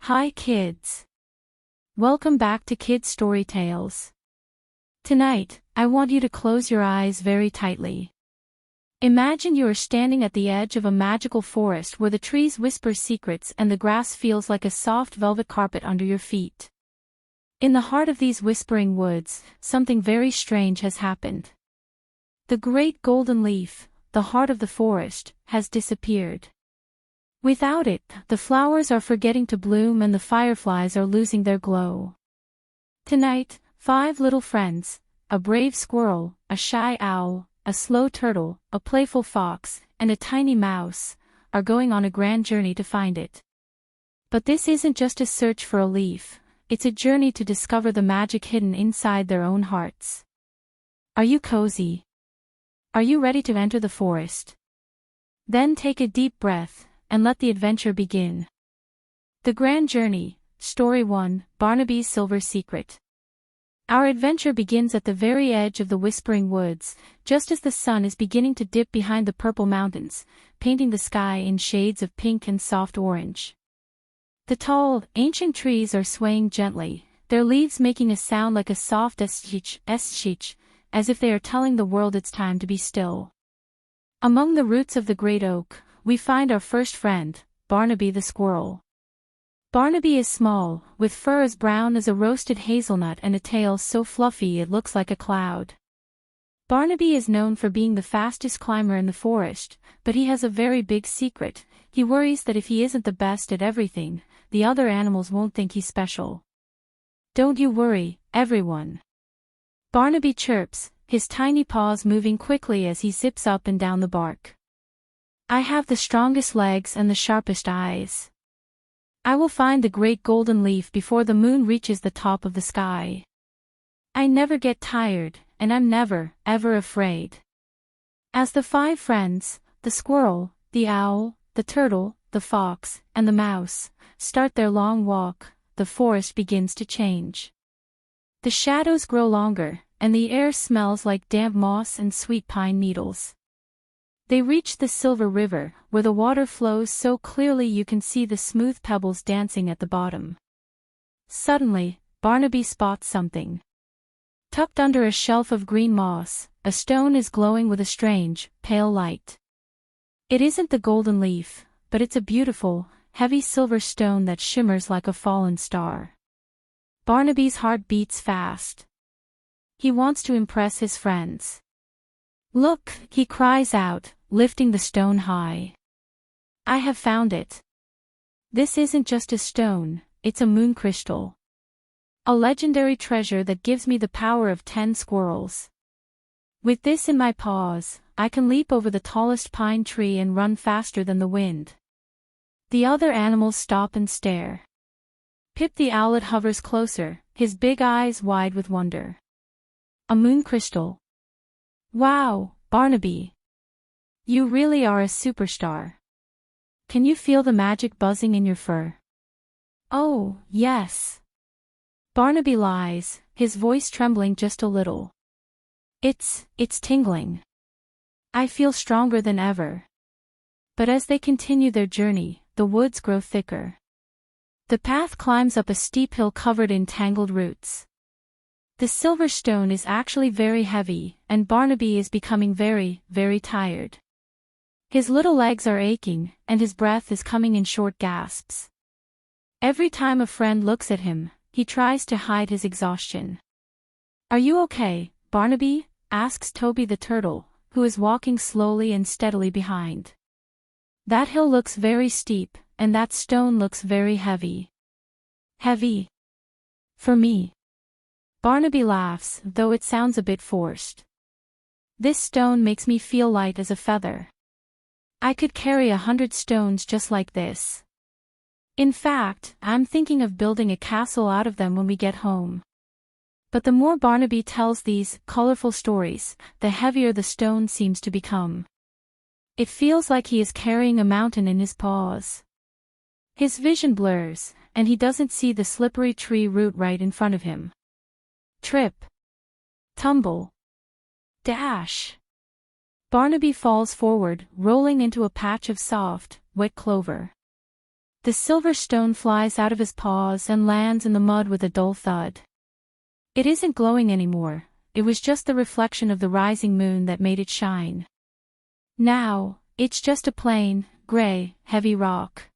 Hi kids. Welcome back to Kids Story Tales. Tonight, I want you to close your eyes very tightly. Imagine you are standing at the edge of a magical forest where the trees whisper secrets and the grass feels like a soft velvet carpet under your feet. In the heart of these whispering woods, something very strange has happened. The great golden leaf, the heart of the forest, has disappeared. Without it, the flowers are forgetting to bloom and the fireflies are losing their glow. Tonight, 5 little friends, a brave squirrel, a shy owl, a slow turtle, a playful fox, and a tiny mouse, are going on a grand journey to find it. But this isn't just a search for a leaf, it's a journey to discover the magic hidden inside their own hearts. Are you cozy? Are you ready to enter the forest? Then take a deep breath and let the adventure begin. The Grand Journey, Story 1, Barnaby's Silver Secret. Our adventure begins at the very edge of the Whispering Woods, just as the sun is beginning to dip behind the purple mountains, painting the sky in shades of pink and soft orange. The tall, ancient trees are swaying gently, their leaves making a sound like a soft eschich, as if they are telling the world it's time to be still. Among the roots of the great oak, we find our first friend, Barnaby the Squirrel. Barnaby is small, with fur as brown as a roasted hazelnut and a tail so fluffy it looks like a cloud. Barnaby is known for being the fastest climber in the forest, but he has a very big secret. He worries that if he isn't the best at everything, the other animals won't think he's special. Don't you worry, everyone. Barnaby chirps, his tiny paws moving quickly as he zips up and down the bark. I have the strongest legs and the sharpest eyes. I will find the great golden leaf before the moon reaches the top of the sky. I never get tired, and I'm never, ever afraid. As the 5 friends, the squirrel, the owl, the turtle, the fox, and the mouse, start their long walk, the forest begins to change. The shadows grow longer, and the air smells like damp moss and sweet pine needles. They reach the Silver River, where the water flows so clearly you can see the smooth pebbles dancing at the bottom. Suddenly, Barnaby spots something. Tucked under a shelf of green moss, a stone is glowing with a strange, pale light. It isn't the golden leaf, but it's a beautiful, heavy silver stone that shimmers like a fallen star. Barnaby's heart beats fast. He wants to impress his friends. Look, he cries out, lifting the stone high. I have found it. This isn't just a stone, it's a moon crystal. A legendary treasure that gives me the power of 10 squirrels. With this in my paws, I can leap over the tallest pine tree and run faster than the wind. The other animals stop and stare. Pip the Owlet hovers closer, his big eyes wide with wonder. A moon crystal. Wow, Barnaby. You really are a superstar. Can you feel the magic buzzing in your fur? Oh, yes. Barnaby lies, his voice trembling just a little. It's tingling. I feel stronger than ever. But as they continue their journey, the woods grow thicker. The path climbs up a steep hill covered in tangled roots. The silver stone is actually very heavy, and Barnaby is becoming very, very tired. His little legs are aching, and his breath is coming in short gasps. Every time a friend looks at him, he tries to hide his exhaustion. Are you okay, Barnaby? Asks Toby the Turtle, who is walking slowly and steadily behind. That hill looks very steep, and that stone looks very heavy. Heavy? For me. Barnaby laughs, though it sounds a bit forced. This stone makes me feel light as a feather. I could carry 100 stones just like this. In fact, I'm thinking of building a castle out of them when we get home. But the more Barnaby tells these colorful stories, the heavier the stone seems to become. It feels like he is carrying a mountain in his paws. His vision blurs, and he doesn't see the slippery tree root right in front of him. Trip. Tumble. Dash. Barnaby falls forward, rolling into a patch of soft, wet clover. The silver stone flies out of his paws and lands in the mud with a dull thud. It isn't glowing anymore, it was just the reflection of the rising moon that made it shine. Now, it's just a plain, gray, heavy rock.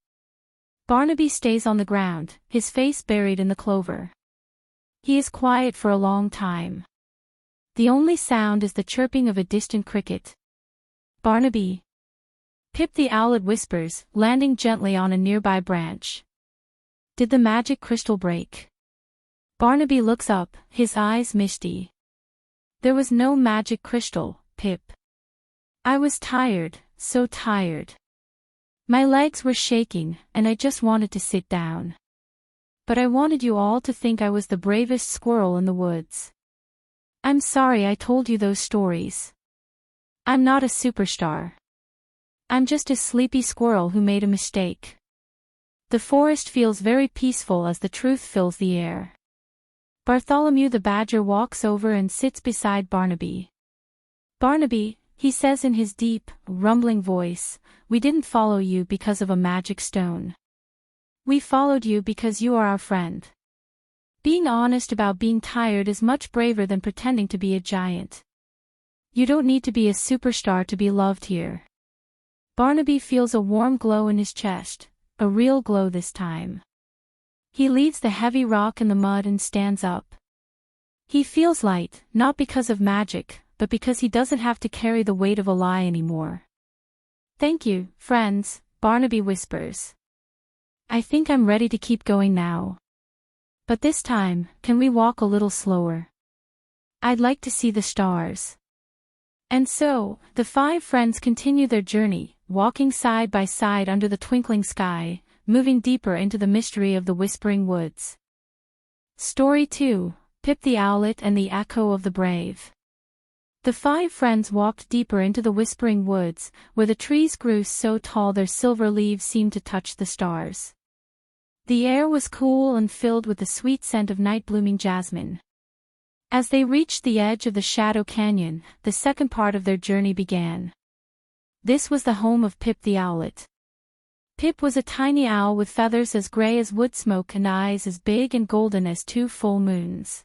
Barnaby stays on the ground, his face buried in the clover. He is quiet for a long time. The only sound is the chirping of a distant cricket. Barnaby. Pip the Owlet whispers, landing gently on a nearby branch. Did the magic crystal break? Barnaby looks up, his eyes misty. There was no magic crystal, Pip. I was tired, so tired. My legs were shaking, and I just wanted to sit down. But I wanted you all to think I was the bravest squirrel in the woods. I'm sorry I told you those stories. I'm not a superstar. I'm just a sleepy squirrel who made a mistake. The forest feels very peaceful as the truth fills the air. Bartholomew the badger walks over and sits beside Barnaby. Barnaby, he says in his deep, rumbling voice, we didn't follow you because of a magic stone. We followed you because you are our friend. Being honest about being tired is much braver than pretending to be a giant. You don't need to be a superstar to be loved here. Barnaby feels a warm glow in his chest, a real glow this time. He leaves the heavy rock in the mud and stands up. He feels light, not because of magic, but because he doesn't have to carry the weight of a lie anymore. Thank you, friends, Barnaby whispers. I think I'm ready to keep going now. But this time, can we walk a little slower? I'd like to see the stars. And so, the five friends continue their journey, walking side by side under the twinkling sky, moving deeper into the mystery of the Whispering Woods. Story 2, Pip the Owlet and the Echo of the Brave. The five friends walked deeper into the Whispering Woods, where the trees grew so tall their silver leaves seemed to touch the stars. The air was cool and filled with the sweet scent of night-blooming jasmine. As they reached the edge of the Shadow Canyon, the second part of their journey began. This was the home of Pip the Owlet. Pip was a tiny owl with feathers as gray as wood smoke and eyes as big and golden as 2 full moons.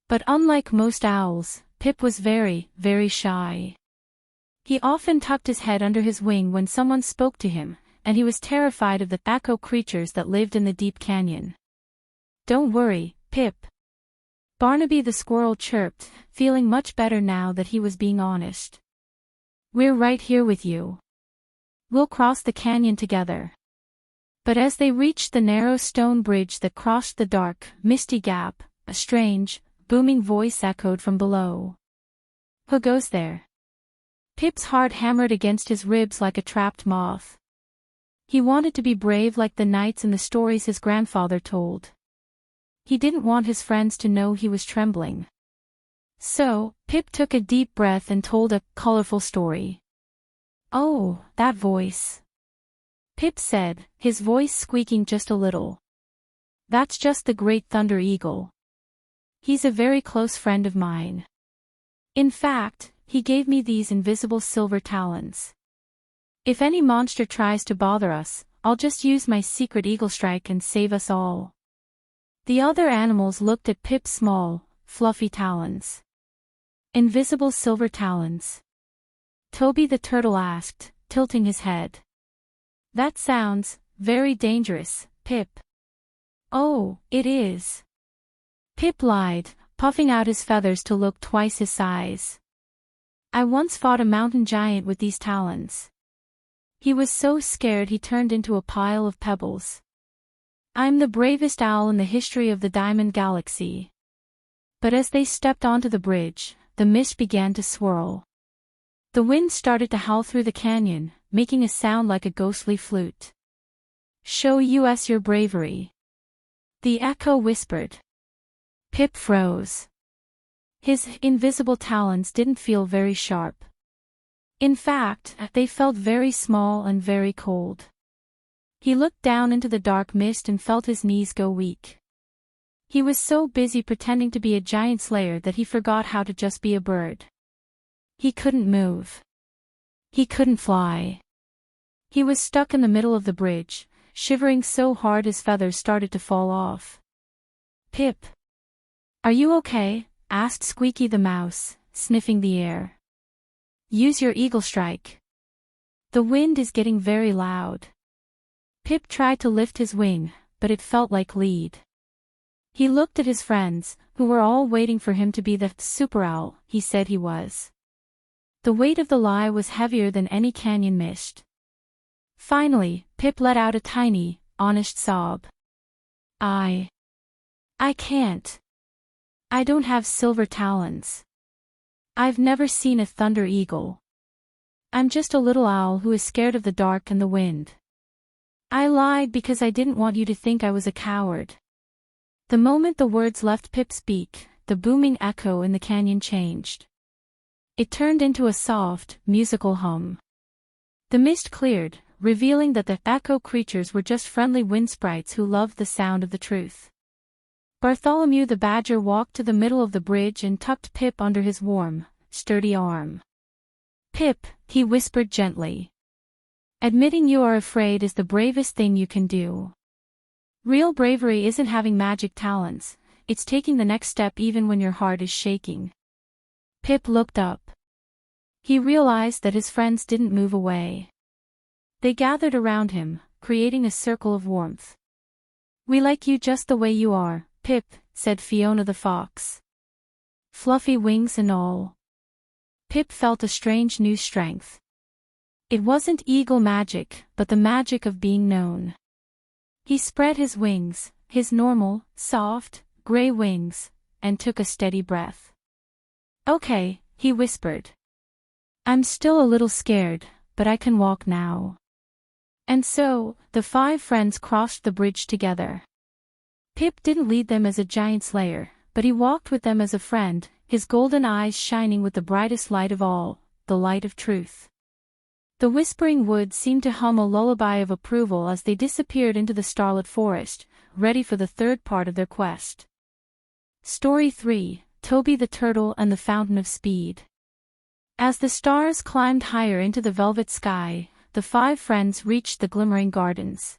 But unlike most owls, Pip was very, very shy. He often tucked his head under his wing when someone spoke to him, and he was terrified of the echo creatures that lived in the deep canyon. Don't worry, Pip. Barnaby the squirrel chirped, feeling much better now that he was being honest. We're right here with you. We'll cross the canyon together. But as they reached the narrow stone bridge that crossed the dark, misty gap, a strange, booming voice echoed from below. Who goes there? Pip's heart hammered against his ribs like a trapped moth. He wanted to be brave like the knights in the stories his grandfather told. He didn't want his friends to know he was trembling. So, Pip took a deep breath and told a colorful story. Oh, that voice. Pip said, his voice squeaking just a little. That's just the great Thunder Eagle. He's a very close friend of mine. In fact, he gave me these invisible silver talons. If any monster tries to bother us, I'll just use my secret eagle strike and save us all. The other animals looked at Pip's small, fluffy talons. Invisible silver talons. Toby the Turtle asked, tilting his head. That sounds very dangerous, Pip. Oh, it is. Pip lied, puffing out his feathers to look twice his size. I once fought a mountain giant with these talons. He was so scared he turned into a pile of pebbles. I'm the bravest owl in the history of the Diamond Galaxy. But as they stepped onto the bridge, the mist began to swirl. The wind started to howl through the canyon, making a sound like a ghostly flute. Show us your bravery. The echo whispered. Pip froze. His invisible talons didn't feel very sharp. In fact, they felt very small and very cold. He looked down into the dark mist and felt his knees go weak. He was so busy pretending to be a giant slayer that he forgot how to just be a bird. He couldn't move. He couldn't fly. He was stuck in the middle of the bridge, shivering so hard his feathers started to fall off. "Pip, are you okay?" asked Squeaky the Mouse, sniffing the air. "Use your eagle strike. The wind is getting very loud." Pip tried to lift his wing, but it felt like lead. He looked at his friends, who were all waiting for him to be the superpower he said he was. The weight of the lie was heavier than any canyon mist. Finally, Pip let out a tiny, honest sob. I can't. I don't have silver talons. I've never seen a thunder eagle. I'm just a little owl who is scared of the dark and the wind. I lied because I didn't want you to think I was a coward." The moment the words left Pip's beak, the booming echo in the canyon changed. It turned into a soft, musical hum. The mist cleared, revealing that the echo creatures were just friendly wind sprites who loved the sound of the truth. Bartholomew the Badger walked to the middle of the bridge and tucked Pip under his warm, sturdy arm. "Pip," he whispered gently. "Admitting you are afraid is the bravest thing you can do. Real bravery isn't having magic talons, it's taking the next step even when your heart is shaking." Pip looked up. He realized that his friends didn't move away. They gathered around him, creating a circle of warmth. "We like you just the way you are, Pip," said Fiona the Fox. "Fluffy wings and all." Pip felt a strange new strength. It wasn't eagle magic, but the magic of being known. He spread his wings, his normal, soft, gray wings, and took a steady breath. "Okay," he whispered. "I'm still a little scared, but I can walk now." And so, the 5 friends crossed the bridge together. Pip didn't lead them as a giant slayer, but he walked with them as a friend, his golden eyes shining with the brightest light of all, the light of truth. The whispering woods seemed to hum a lullaby of approval as they disappeared into the starlit forest, ready for the third part of their quest. Story 3, Toby the Turtle and the Fountain of Speed. As the stars climbed higher into the velvet sky, the 5 friends reached the glimmering gardens.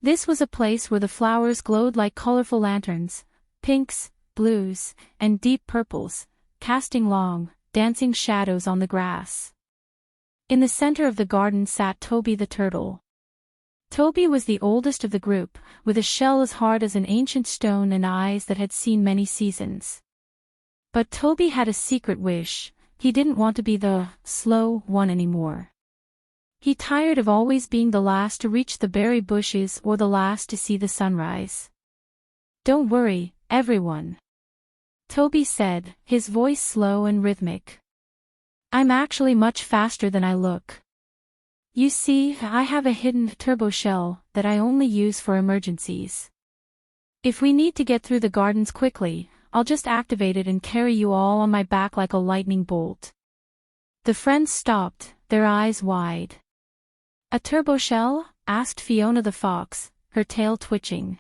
This was a place where the flowers glowed like colorful lanterns, pinks, blues, and deep purples, casting long, dancing shadows on the grass. In the center of the garden sat Toby the Turtle. Toby was the oldest of the group, with a shell as hard as an ancient stone and eyes that had seen many seasons. But Toby had a secret wish: he didn't want to be the slow one anymore. He tired of always being the last to reach the berry bushes or the last to see the sunrise. "Don't worry, everyone," Toby said, his voice slow and rhythmic. "I'm actually much faster than I look. You see, I have a hidden turbo shell that I only use for emergencies. If we need to get through the gardens quickly, I'll just activate it and carry you all on my back like a lightning bolt." The friends stopped, their eyes wide. "A turbo shell?" asked Fiona the Fox, her tail twitching.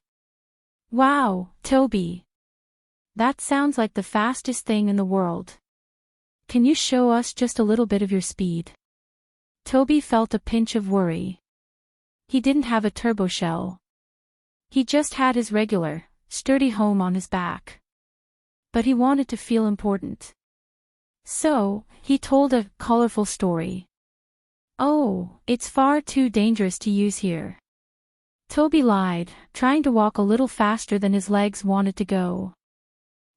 "Wow, Toby. That sounds like the fastest thing in the world. Can you show us just a little bit of your speed?" Toby felt a pinch of worry. He didn't have a turbo shell. He just had his regular, sturdy home on his back. But he wanted to feel important. So, he told a colorful story. "Oh, it's far too dangerous to use here." Toby lied, trying to walk a little faster than his legs wanted to go.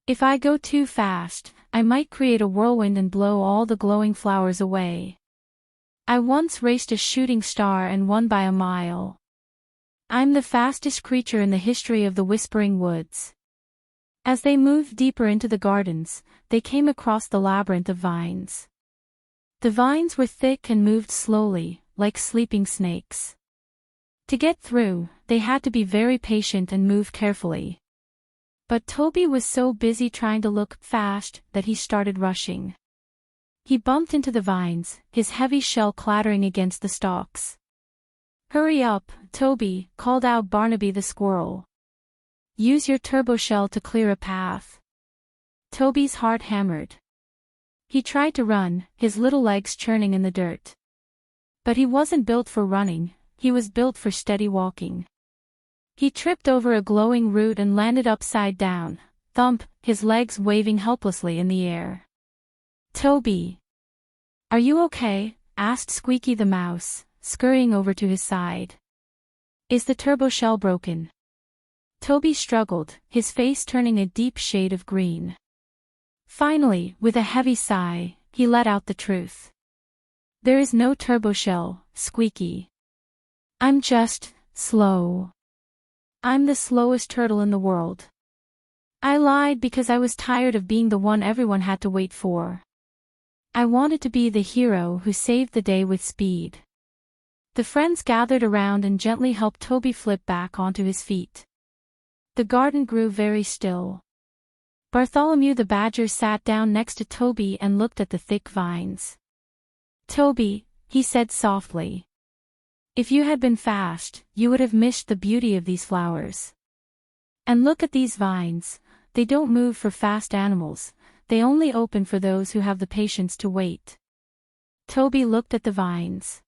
"If I go too fast, I might create a whirlwind and blow all the glowing flowers away. I once raced a shooting star and won by a mile. I'm the fastest creature in the history of the Whispering Woods." As they moved deeper into the gardens, they came across the labyrinth of vines. The vines were thick and moved slowly, like sleeping snakes. To get through, they had to be very patient and move carefully. But Toby was so busy trying to look fast that he started rushing. He bumped into the vines, his heavy shell clattering against the stalks. "Hurry up, Toby," called out Barnaby the Squirrel. "Use your turbo shell to clear a path." Toby's heart hammered. He tried to run, his little legs churning in the dirt. But he wasn't built for running, he was built for steady walking. He tripped over a glowing root and landed upside down, thump, his legs waving helplessly in the air. "Toby, are you okay?" asked Squeaky the Mouse, scurrying over to his side. "Is the turbo shell broken?" Toby struggled, his face turning a deep shade of green. Finally, with a heavy sigh, he let out the truth. "There is no turbo shell, Squeaky. I'm just slow. I'm the slowest turtle in the world. I lied because I was tired of being the one everyone had to wait for. I wanted to be the hero who saved the day with speed." The friends gathered around and gently helped Toby flip back onto his feet. The garden grew very still. Bartholomew the badger sat down next to Toby and looked at the thick vines. "Toby," he said softly, "if you had been fast, you would have missed the beauty of these flowers. And look at these vines, they don't move for fast animals, they only open for those who have the patience to wait." Toby looked at the vines.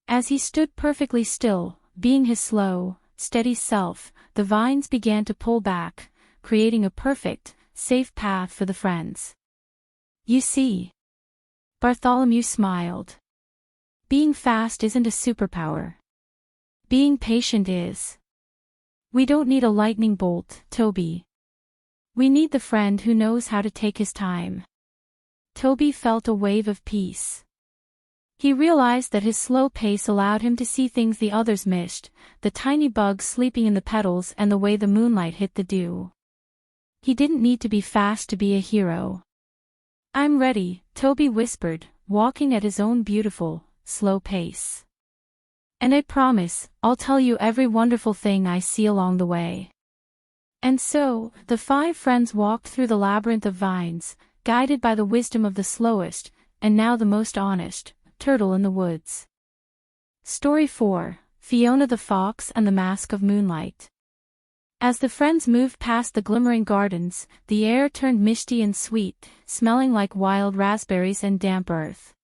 As he stood perfectly still, being his slow, steady self, the vines began to pull back, creating a perfect, safe path for the friends. "You see?" Bartholomew smiled. "Being fast isn't a superpower. Being patient is. We don't need a lightning bolt, Toby. We need the friend who knows how to take his time." Toby felt a wave of peace. He realized that his slow pace allowed him to see things the others missed, the tiny bugs sleeping in the petals and the way the moonlight hit the dew. He didn't need to be fast to be a hero. "I'm ready," Toby whispered, walking at his own beautiful, slow pace. "And I promise, I'll tell you every wonderful thing I see along the way." And so, the 5 friends walked through the labyrinth of vines, guided by the wisdom of the slowest, and now the most honest, turtle in the woods. Story 4, Fiona the Fox and the Mask of Moonlight. As the friends moved past the glimmering gardens, the air turned misty and sweet, smelling like wild raspberries and damp earth.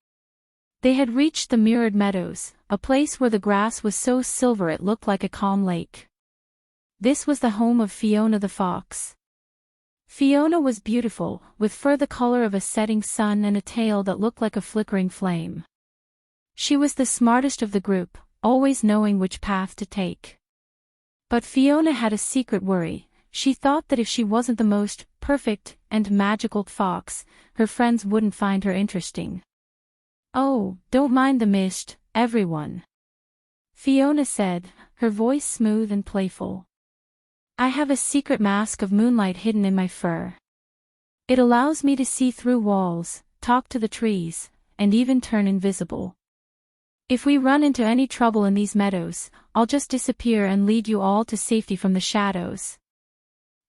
They had reached the mirrored meadows, a place where the grass was so silver it looked like a calm lake. This was the home of Fiona the Fox. Fiona was beautiful, with fur the color of a setting sun and a tail that looked like a flickering flame. She was the smartest of the group, always knowing which path to take. But Fiona had a secret worry. She thought that if she wasn't the most perfect and magical fox, her friends wouldn't find her interesting. "Oh, don't mind the mist, everyone," Fiona said, her voice smooth and playful. "I have a secret mask of moonlight hidden in my fur. It allows me to see through walls, talk to the trees, and even turn invisible. If we run into any trouble in these meadows, I'll just disappear and lead you all to safety from the shadows."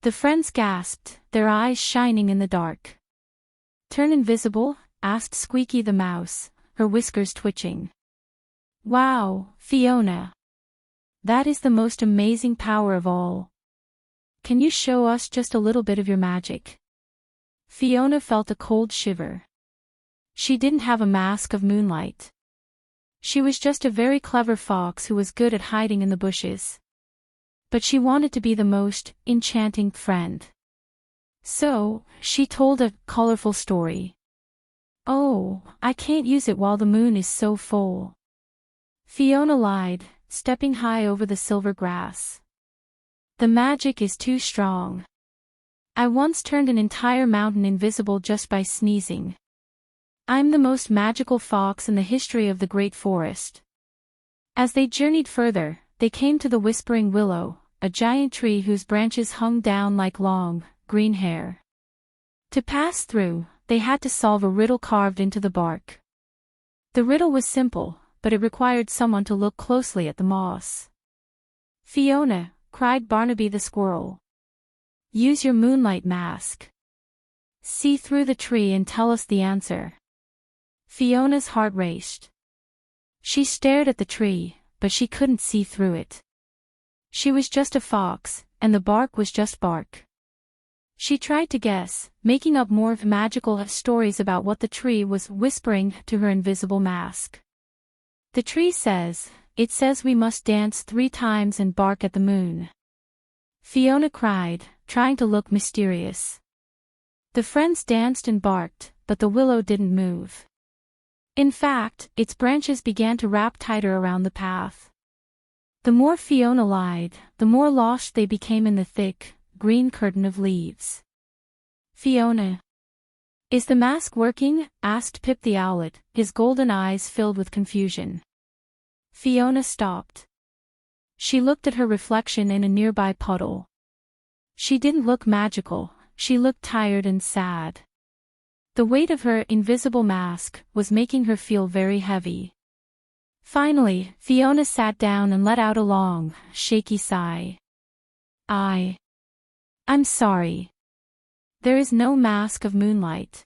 The friends gasped, their eyes shining in the dark. "Turn invisible?" asked Squeaky the Mouse, her whiskers twitching. "Wow, Fiona! That is the most amazing power of all. Can you show us just a little bit of your magic?" Fiona felt a cold shiver. She didn't have a mask of moonlight. She was just a very clever fox who was good at hiding in the bushes. But she wanted to be the most enchanting friend. So, she told a colorful story. "Oh, I can't use it while the moon is so full," Fiona lied, stepping high over the silver grass. "The magic is too strong. I once turned an entire mountain invisible just by sneezing. I'm the most magical fox in the history of the great forest." As they journeyed further, they came to the Whispering Willow, a giant tree whose branches hung down like long, green hair. To pass through, they had to solve a riddle carved into the bark. The riddle was simple, but it required someone to look closely at the moss. "Fiona," cried Barnaby the Squirrel, "use your moonlight mask. See through the tree and tell us the answer." Fiona's heart raced. She stared at the tree, but she couldn't see through it. She was just a fox, and the bark was just bark. She tried to guess, making up more magical stories about what the tree was whispering to her invisible mask. "The tree says, it says we must dance 3 times and bark at the moon." Fiona cried, trying to look mysterious. The friends danced and barked, but the willow didn't move. In fact, its branches began to wrap tighter around the path. The more Fiona lied, the more lost they became in the thick, green curtain of leaves. "Fiona, is the mask working?" asked Pip the Owlet, his golden eyes filled with confusion. Fiona stopped. She looked at her reflection in a nearby puddle. She didn't look magical, she looked tired and sad. The weight of her invisible mask was making her feel very heavy. Finally, Fiona sat down and let out a long, shaky sigh. I'm sorry. There is no mask of moonlight.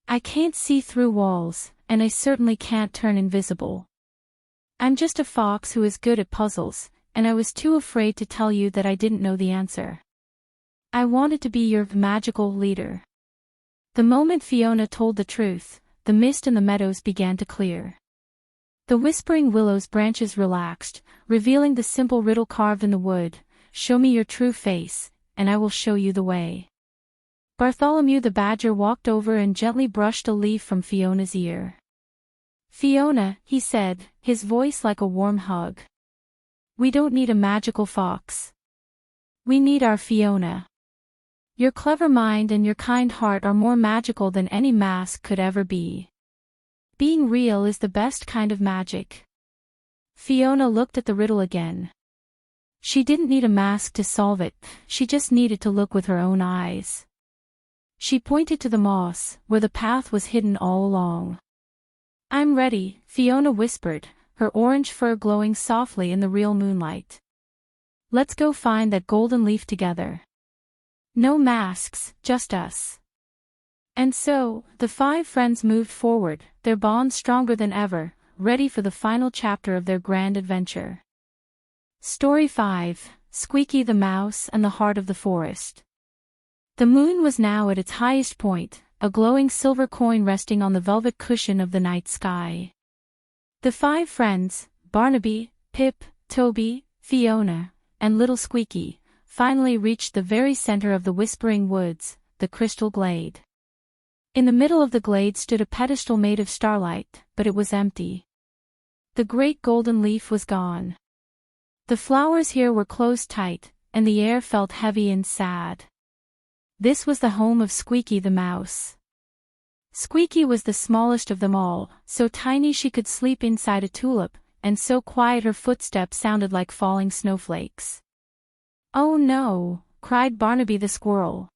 I can't see through walls, and I certainly can't turn invisible. I'm just a fox who is good at puzzles, and I was too afraid to tell you that I didn't know the answer. I wanted to be your magical leader." The moment Fiona told the truth, the mist in the meadows began to clear. The whispering willow's branches relaxed, revealing the simple riddle carved in the wood: "Show me your true face, and I will show you the way." Bartholomew the badger walked over and gently brushed a leaf from Fiona's ear. "Fiona," he said, his voice like a warm hug. "We don't need a magical fox. We need our Fiona. Your clever mind and your kind heart are more magical than any mask could ever be. Being real is the best kind of magic." Fiona looked at the riddle again. She didn't need a mask to solve it, she just needed to look with her own eyes. She pointed to the moss, where the path was hidden all along. "I'm ready," Fiona whispered, her orange fur glowing softly in the real moonlight. "Let's go find that golden leaf together. No masks, just us." And so, the 5 friends moved forward, their bond stronger than ever, ready for the final chapter of their grand adventure. Story 5, Squeaky the Mouse and the Heart of the Forest. The moon was now at its highest point, a glowing silver coin resting on the velvet cushion of the night sky. The 5 friends, Barnaby, Pip, Toby, Fiona, and little Squeaky, finally reached the very center of the Whispering Woods, the Crystal Glade. In the middle of the glade stood a pedestal made of starlight, but it was empty. The great golden leaf was gone. The flowers here were closed tight, and the air felt heavy and sad. This was the home of Squeaky the Mouse. Squeaky was the smallest of them all, so tiny she could sleep inside a tulip, and so quiet her footsteps sounded like falling snowflakes. "Oh no," cried Barnaby the Squirrel.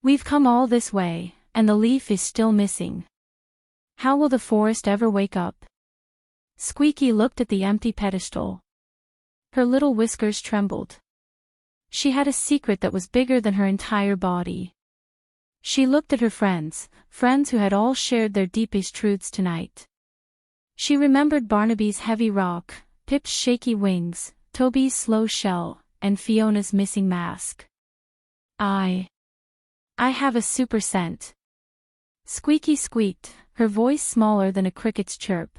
"We've come all this way, and the leaf is still missing. How will the forest ever wake up?" Squeaky looked at the empty pedestal. Her little whiskers trembled. She had a secret that was bigger than her entire body. She looked at her friends who had all shared their deepest truths tonight. She remembered Barnaby's heavy rock, Pip's shaky wings, Toby's slow shell, and Fiona's missing mask. I have a super scent." Squeaky squeaked, her voice smaller than a cricket's chirp.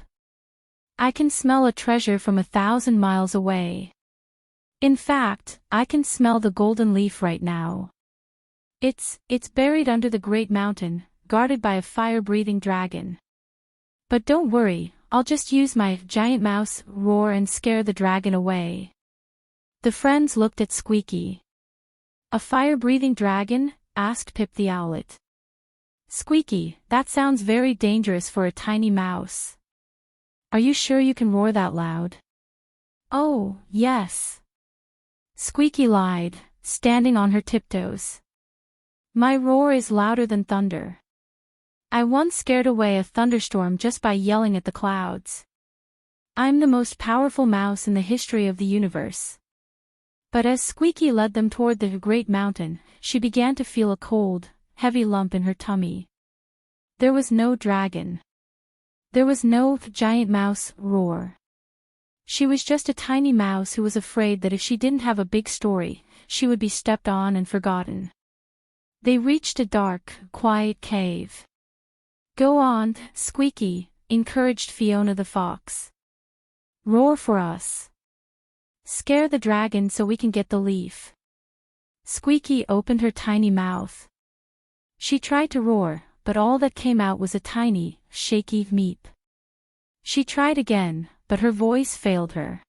"I can smell a treasure from 1,000 miles away. In fact, I can smell the golden leaf right now. It's buried under the great mountain, guarded by a fire-breathing dragon. But don't worry, I'll just use my giant mouse roar and scare the dragon away." The friends looked at Squeaky. "A fire-breathing dragon?" asked Pip the Owlet. "Squeaky, that sounds very dangerous for a tiny mouse. Are you sure you can roar that loud?" "Oh, yes." Squeaky lied, standing on her tiptoes. "My roar is louder than thunder. I once scared away a thunderstorm just by yelling at the clouds. I'm the most powerful mouse in the history of the universe." But as Squeaky led them toward the great mountain, she began to feel a cold, heavy lump in her tummy. There was no dragon. There was no giant mouse roar. She was just a tiny mouse who was afraid that if she didn't have a big story, she would be stepped on and forgotten. They reached a dark, quiet cave. "Go on, Squeaky," encouraged Fiona the Fox. Roar for us. Scare the dragon so we can get the leaf. Squeaky opened her tiny mouth. She tried to roar, but all that came out was a tiny, shaky meep. She tried again, but her voice failed her.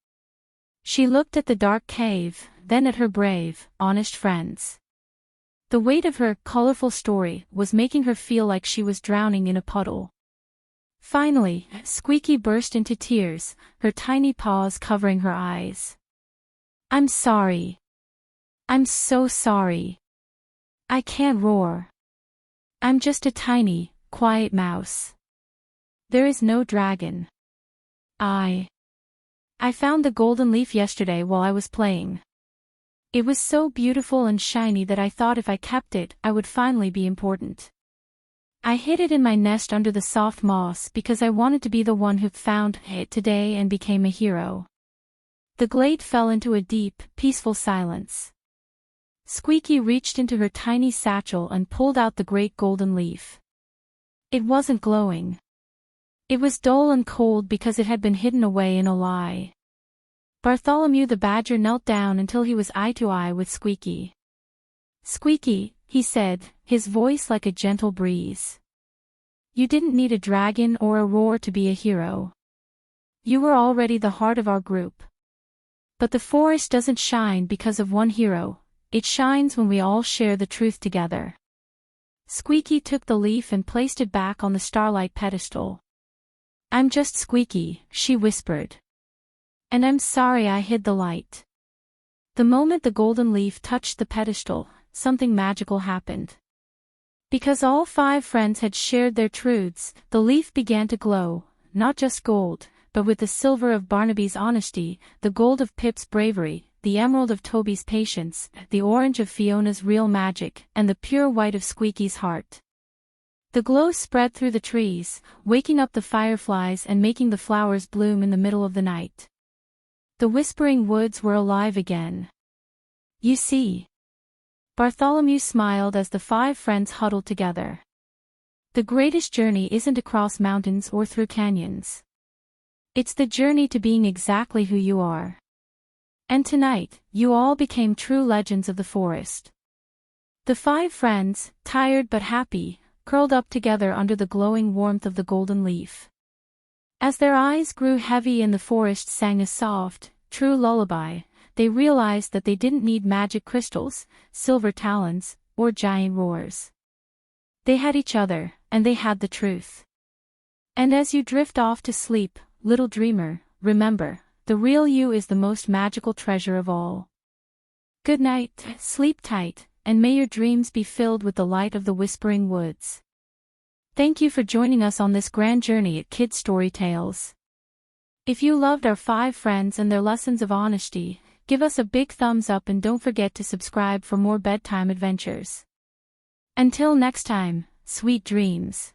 She looked at the dark cave, then at her brave, honest friends. The weight of her colorful story was making her feel like she was drowning in a puddle. Finally, Squeaky burst into tears, her tiny paws covering her eyes. "I'm sorry. I'm so sorry. I can't roar. I'm just a tiny, quiet mouse. There is no dragon. I found the golden leaf yesterday while I was playing. It was so beautiful and shiny that I thought if I kept it, I would finally be important. I hid it in my nest under the soft moss because I wanted to be the one who found it today and became a hero." The glade fell into a deep, peaceful silence. Squeaky reached into her tiny satchel and pulled out the great golden leaf. It wasn't glowing. It was dull and cold because it had been hidden away in a lie. Bartholomew the badger knelt down until he was eye to eye with Squeaky. "Squeaky," he said, his voice like a gentle breeze. "You didn't need a dragon or a roar to be a hero. You were already the heart of our group. But the forest doesn't shine because of one hero, it shines when we all share the truth together." Squeaky took the leaf and placed it back on the starlight pedestal. "I'm just Squeaky," she whispered. "And I'm sorry I hid the light." The moment the golden leaf touched the pedestal, something magical happened. Because all 5 friends had shared their truths, the leaf began to glow, not just gold, but with the silver of Barnaby's honesty, the gold of Pip's bravery, the emerald of Toby's patience, the orange of Fiona's real magic, and the pure white of Squeaky's heart. The glow spread through the trees, waking up the fireflies and making the flowers bloom in the middle of the night. The whispering woods were alive again. "You see." Bartholomew smiled as the 5 friends huddled together. "The greatest journey isn't across mountains or through canyons. It's the journey to being exactly who you are. And tonight, you all became true legends of the forest." The 5 friends, tired but happy, curled up together under the glowing warmth of the golden leaf. As their eyes grew heavy and the forest sang a soft, true lullaby, they realized that they didn't need magic crystals, silver talons, or giant roars. They had each other, and they had the truth. And as you drift off to sleep, little dreamer, remember, the real you is the most magical treasure of all. Good night, sleep tight, and may your dreams be filled with the light of the whispering woods. Thank you for joining us on this grand journey at Kid Story Tales. If you loved our 5 friends and their lessons of honesty, give us a big thumbs up and don't forget to subscribe for more bedtime adventures. Until next time, sweet dreams.